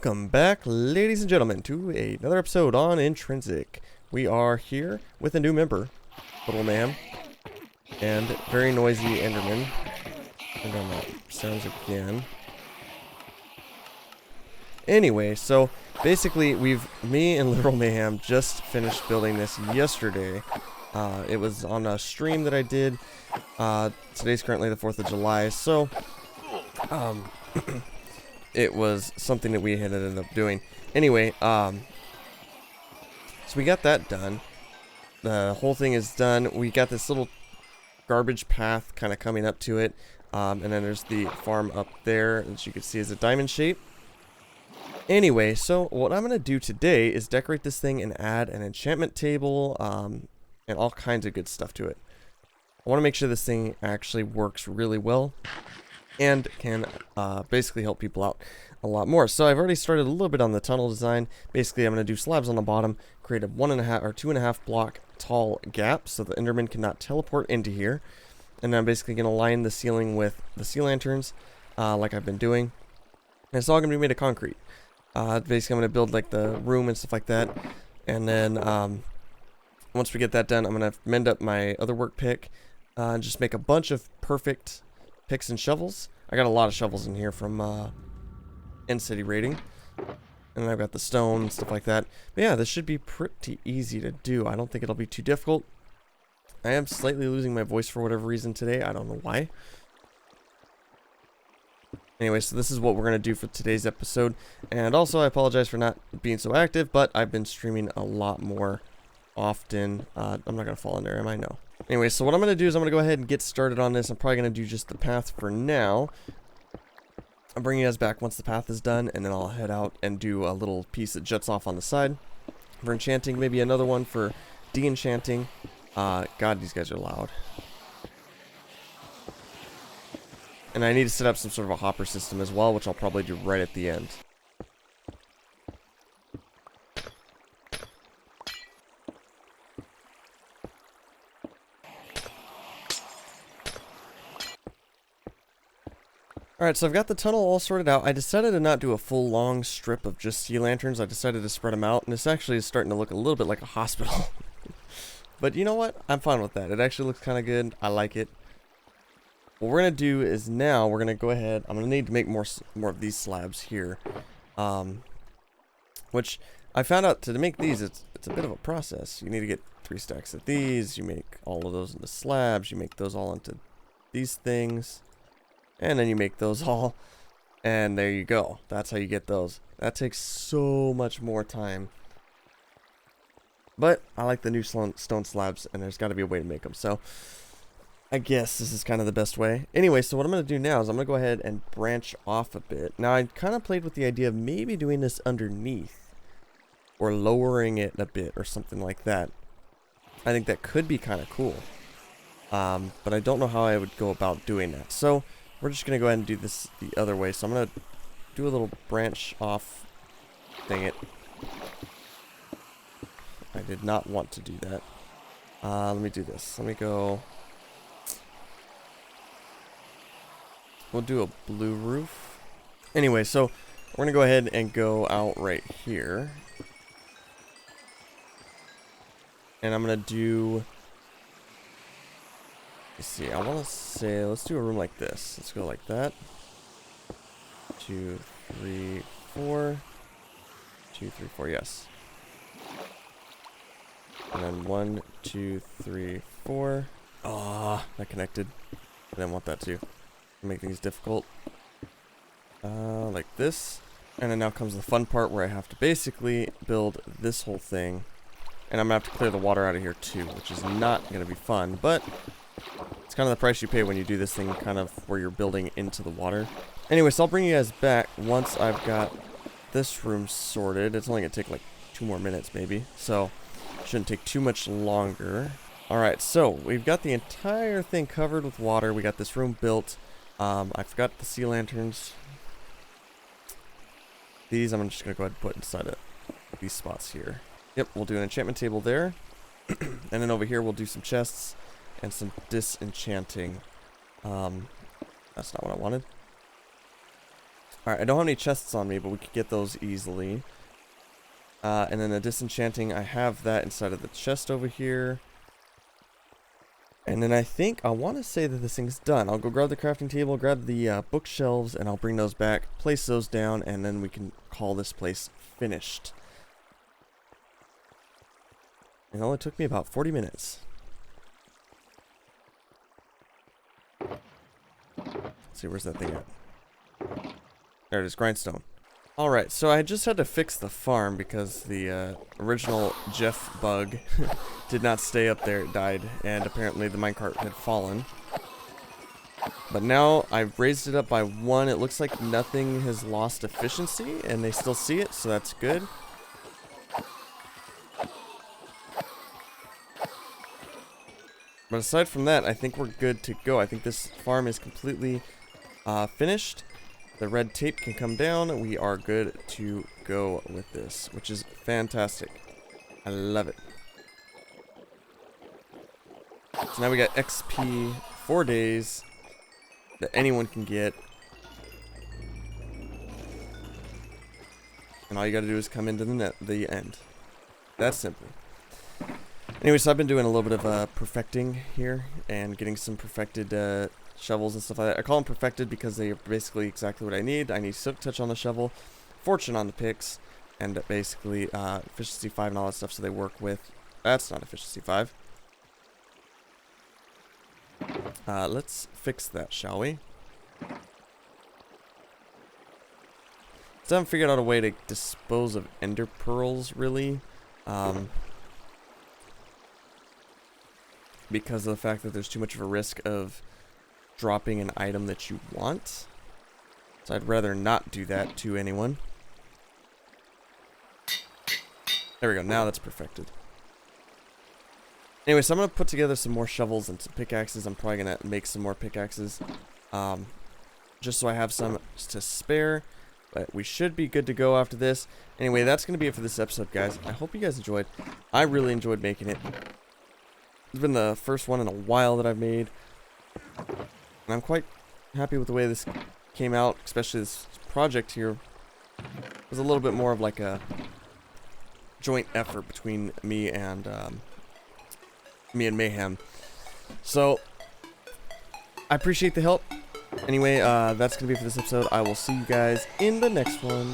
Welcome back, ladies and gentlemen, to another episode on Intrinsic. We are here with a new member, Little Man, and very noisy Enderman. And on that sounds again. Anyway, so basically, me and Little Mayhem just finished building this yesterday. It was on a stream that I did. Today's currently the 4th of July, so it was something that we had ended up doing. Anyway, so we got that done. The whole thing is done. We got this little garbage path kind of coming up to it. And then there's the farm up there, as you can see, is a diamond shape. Anyway, so what I'm going to do today is decorate this thing and add an enchantment table, and all kinds of good stuff to it. I want to make sure this thing actually works really well and can basically help people out a lot more. So I've already started a little bit on the tunnel design. Basically, I'm going to do slabs on the bottom, create a 1.5 or 2.5 block tall gap so the Enderman cannot teleport into here. And then I'm basically going to line the ceiling with the sea lanterns, like I've been doing. And it's all going to be made of concrete. Basically, I'm going to build like the room and stuff like that. And then once we get that done, I'm going to mend up my other work pick and just make a bunch of perfect picks and shovels. I got a lot of shovels in here from End City raiding. And I've got the stone and stuff like that. But yeah, this should be pretty easy to do. I don't think it'll be too difficult. I am slightly losing my voice for whatever reason today. I don't know why. Anyway, so this is what we're going to do for today's episode. And also, I apologize for not being so active, but I've been streaming a lot more often. I'm not going to fall in there, am I? No. Anyway, so what I'm going to do is I'm going to go ahead and get started on this. I'm probably going to do just the path for now. I'll bring you guys back once the path is done, and then I'll head out and do a little piece that juts off on the side for enchanting, maybe another one for de-enchanting. God, these guys are loud. And I need to set up some sort of a hopper system as well, which I'll probably do right at the end. Alright, so I've got the tunnel all sorted out. I decided to not do a full long strip of just sea lanterns. I decided to spread them out, and this actually is starting to look a little bit like a hospital. But you know what? I'm fine with that. It actually looks kind of good. I like it. What we're going to do is now we're going to go ahead. I'm going to need to make more of these slabs here. Which I found out to make these, it's a bit of a process. You need to get 3 stacks of these. You make all of those into slabs. You make those all into these things. And then you make those all. And there you go. That's how you get those. That takes so much more time. But I like the new stone slabs, and there's got to be a way to make them. So I guess this is kind of the best way. Anyway, so what I'm going to do now is I'm going to go ahead and branch off a bit. Now, I kind of played with the idea of maybe doing this underneath or lowering it a bit or something like that. I think that could be kind of cool. But I don't know how I would go about doing that. So we're just going to go ahead and do this the other way. So I'm going to do a little branch off thing it. I did not want to do that. Let me do this. Let me go. We'll do a blue roof. Anyway, so we're going to go ahead and go out right here. And I'm going to do. Let's see. I want to say, let's do a room like this. Let's go like that. 2, 3, 4. 2, 3, 4. Yes. And then 1, 2, 3, 4. Ah, that connected. I didn't want that to make things difficult. Like this. And then now comes the fun part where I have to basically build this whole thing. And I'm going to have to clear the water out of here too, which is not going to be fun. But it's kind of the price you pay when you do this thing kind of where you're building into the water. Anyway, so I'll bring you guys back once I've got this room sorted. It's only going to take like 2 more minutes maybe. So shouldn't take too much longer. Alright, so we've got the entire thing covered with water. We got this room built. I forgot the sea lanterns. These I'm just going to go ahead and put inside of these spots here. Yep, we'll do an enchantment table there. And then over here we'll do some chests and some disenchanting. That's not what I wanted. Alright, I don't have any chests on me, but we could get those easily. And then the disenchanting, I have that inside of the chest over here. And then I want to say that this thing's done. I'll go grab the crafting table, grab the bookshelves, and I'll bring those back, place those down, and then we can call this place finished. It only took me about 40 minutes. Let's see, where's that thing at? There it is, grindstone. Alright, so I just had to fix the farm because the original Jeff bug did not stay up there, it died, and apparently the minecart had fallen. But now I've raised it up by 1, it looks like nothing has lost efficiency, and they still see it, so that's good. But aside from that, I think we're good to go. I think this farm is completely finished. The red tape can come down. We are good to go with this, which is fantastic. I love it. So now we got XP 4 days that anyone can get. And all you gotta do is come into the end. That's simple. Anyway, so I've been doing a little bit of perfecting here and getting some perfected shovels and stuff like that. I call them perfected because they are basically exactly what I need. I need Silk Touch on the shovel, Fortune on the picks, and basically Efficiency 5 and all that stuff so they work with... That's not Efficiency 5. Let's fix that, shall we? Still haven't figured out a way to dispose of ender pearls, really. Because of the fact that there's too much of a risk of dropping an item that you want. So I'd rather not do that to anyone. There we go, now that's perfected. Anyway, so I'm going to put together some more shovels and some pickaxes. I'm probably going to make some more pickaxes. Just so I have some to spare. But we should be good to go after this. Anyway, that's going to be it for this episode, guys. I hope you guys enjoyed. I really enjoyed making it. It's been the first one in a while that I've made. And I'm quite happy with the way this came out, especially this project here. It was a little bit more of like a joint effort between me and Mayhem. So, I appreciate the help. Anyway, that's going to be it for this episode. I will see you guys in the next one.